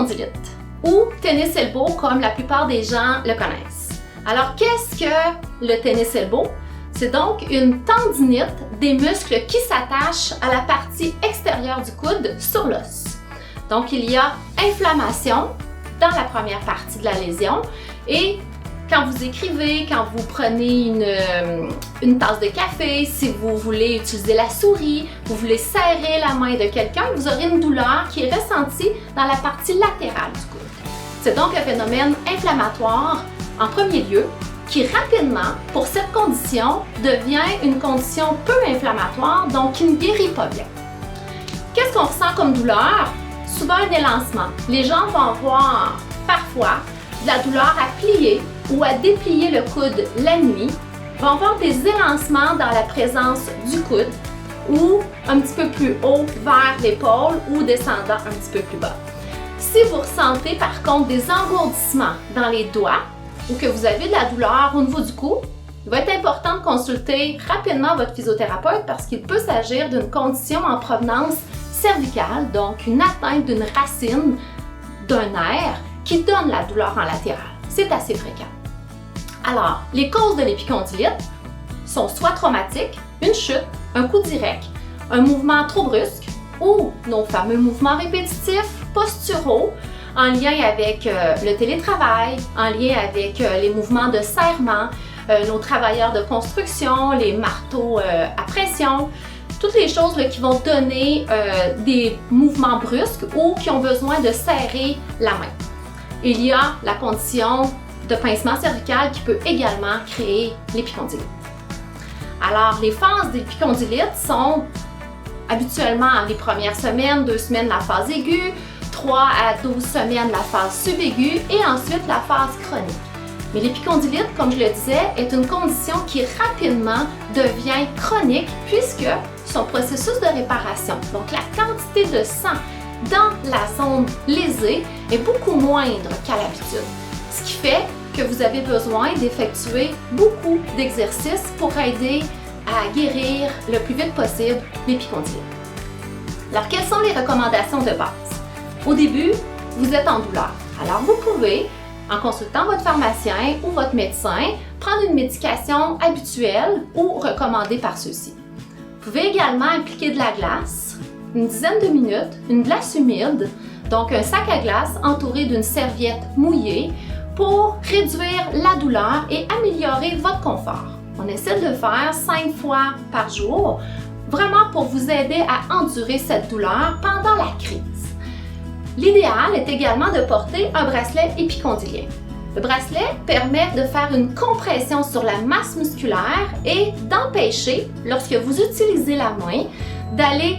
l'épicondylite ou tennis elbow comme la plupart des gens le connaissent. Alors, qu'est-ce que le tennis elbow? C'est donc une tendinite des muscles qui s'attachent à la partie extérieure du coude sur l'os. Donc, il y a inflammation dans la première partie de la lésion et quand vous écrivez, quand vous prenez une tasse de café, si vous voulez utiliser la souris, vous voulez serrer la main de quelqu'un, vous aurez une douleur qui est ressentie dans la partie latérale du coude. C'est donc un phénomène inflammatoire en premier lieu qui rapidement, pour cette condition, devient une condition peu inflammatoire, donc qui ne guérit pas bien. Qu'est-ce qu'on ressent comme douleur? Souvent un élancement. Les gens vont avoir parfois de la douleur à plier ou à déplier le coude la nuit, vont avoir des élancements dans la présence du coude ou un petit peu plus haut vers l'épaule ou descendant un petit peu plus bas. Si vous ressentez par contre des engourdissements dans les doigts ou que vous avez de la douleur au niveau du cou, il va être important de consulter rapidement votre physiothérapeute parce qu'il peut s'agir d'une condition en provenance cervicale, donc une atteinte d'une racine d'un nerf qui donne la douleur en latéral. C'est assez fréquent. Alors, les causes de l'épicondylite sont soit traumatiques, une chute, un coup direct, un mouvement trop brusque ou nos fameux mouvements répétitifs posturaux en lien avec le télétravail, en lien avec les mouvements de serrement, nos travailleurs de construction, les marteaux à pression, toutes les choses là, qui vont donner des mouvements brusques ou qui ont besoin de serrer la main. Il y a la condition de pincement cervical qui peut également créer l'épicondylite. Alors, les phases d'épicondylite sont habituellement les premières semaines, 2 semaines la phase aiguë, 3 à 12 semaines la phase subaiguë et ensuite la phase chronique. Mais l'épicondylite, comme je le disais, est une condition qui rapidement devient chronique puisque son processus de réparation, donc la quantité de sang dans la zone lésée, est beaucoup moindre qu'à l'habitude. Ce qui fait que vous avez besoin d'effectuer beaucoup d'exercices pour aider à guérir le plus vite possible l'épicondylite. Alors, quelles sont les recommandations de base? Au début, vous êtes en douleur. Alors, vous pouvez, en consultant votre pharmacien ou votre médecin, prendre une médication habituelle ou recommandée par ceux-ci. Vous pouvez également appliquer de la glace, une dizaine de minutes, une glace humide, donc un sac à glace entouré d'une serviette mouillée pour réduire la douleur et améliorer votre confort. On essaie de le faire 5 fois par jour, vraiment pour vous aider à endurer cette douleur pendant la crise. L'idéal est également de porter un bracelet épicondylien. Le bracelet permet de faire une compression sur la masse musculaire et d'empêcher, lorsque vous utilisez la main, d'aller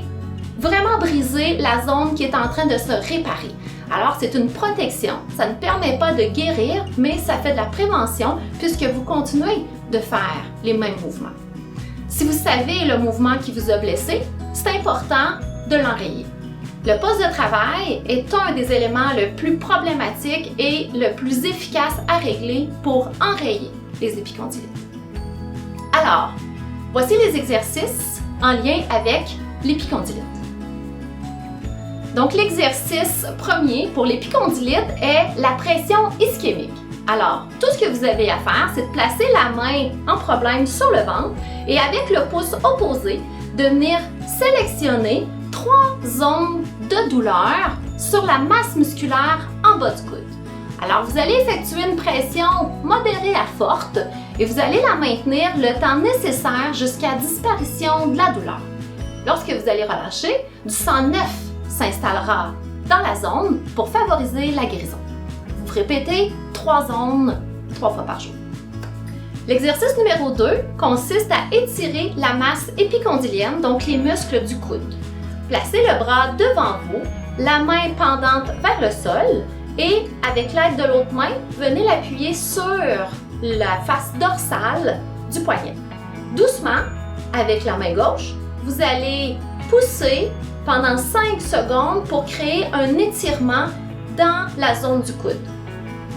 vraiment briser la zone qui est en train de se réparer. Alors, c'est une protection. Ça ne permet pas de guérir, mais ça fait de la prévention puisque vous continuez de faire les mêmes mouvements. Si vous savez le mouvement qui vous a blessé, c'est important de l'enrayer. Le poste de travail est un des éléments le plus problématique et le plus efficace à régler pour enrayer les épicondylites. Alors, voici les exercices en lien avec l'épicondylite. Donc, l'exercice premier pour l'épicondylite est la pression ischémique. Alors, tout ce que vous avez à faire, c'est de placer la main en problème sur le ventre et avec le pouce opposé, de venir sélectionner 3 zones de douleur sur la masse musculaire en bas du coude. Alors, vous allez effectuer une pression modérée à forte et vous allez la maintenir le temps nécessaire jusqu'à disparition de la douleur. Lorsque vous allez relâcher, du sang neuf s'installera dans la zone pour favoriser la guérison. Vous répétez 3 zones 3 fois par jour. L'exercice numéro 2 consiste à étirer la masse épicondylienne, donc les muscles du coude. Placez le bras devant vous, la main pendante vers le sol et avec l'aide de l'autre main, venez l'appuyer sur la face dorsale du poignet. Doucement, avec la main gauche, vous allez pousser pendant 5 secondes pour créer un étirement dans la zone du coude.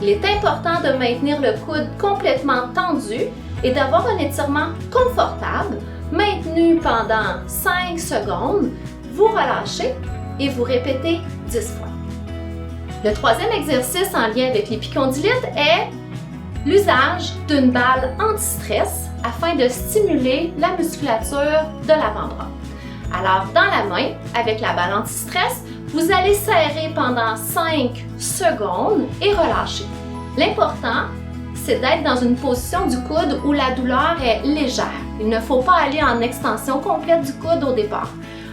Il est important de maintenir le coude complètement tendu et d'avoir un étirement confortable, maintenu pendant 5 secondes. Vous relâchez et vous répétez 10 fois. Le troisième exercice en lien avec l'épicondylite est l'usage d'une balle anti-stress afin de stimuler la musculature de l'avant-bras. Alors, dans la main, avec la balle anti-stress, vous allez serrer pendant 5 secondes et relâcher. L'important, c'est d'être dans une position du coude où la douleur est légère. Il ne faut pas aller en extension complète du coude au départ.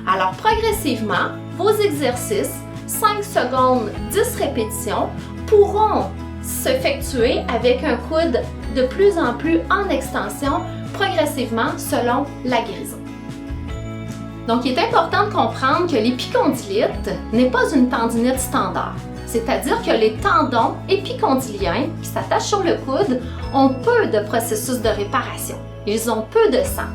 Alors, progressivement, vos exercices, 5 secondes, 10 répétitions, pourront s'effectuer avec un coude de plus en plus en extension, progressivement selon la guérison. Donc, il est important de comprendre que l'épicondylite n'est pas une tendinite standard. C'est-à-dire que les tendons épicondyliens qui s'attachent sur le coude ont peu de processus de réparation. Ils ont peu de sang.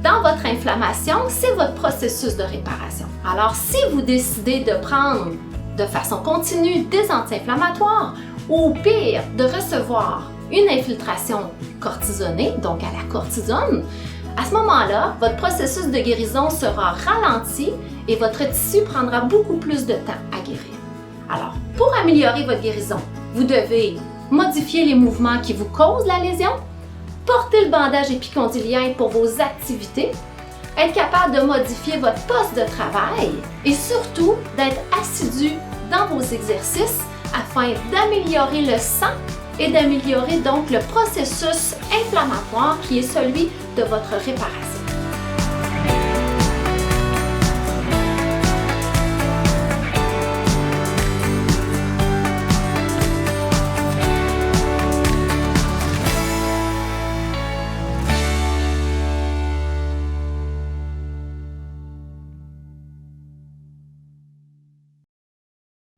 Dans votre inflammation, c'est votre processus de réparation. Alors, si vous décidez de prendre de façon continue des anti-inflammatoires ou pire, de recevoir une infiltration cortisonnée, donc à la cortisone, à ce moment-là, votre processus de guérison sera ralenti et votre tissu prendra beaucoup plus de temps à guérir. Alors, pour améliorer votre guérison, vous devez modifier les mouvements qui vous causent la lésion, porter le bandage épicondylien pour vos activités, être capable de modifier votre poste de travail et surtout d'être assidu dans vos exercices afin d'améliorer le sang et d'améliorer donc le processus inflammatoire qui est celui de votre réparation.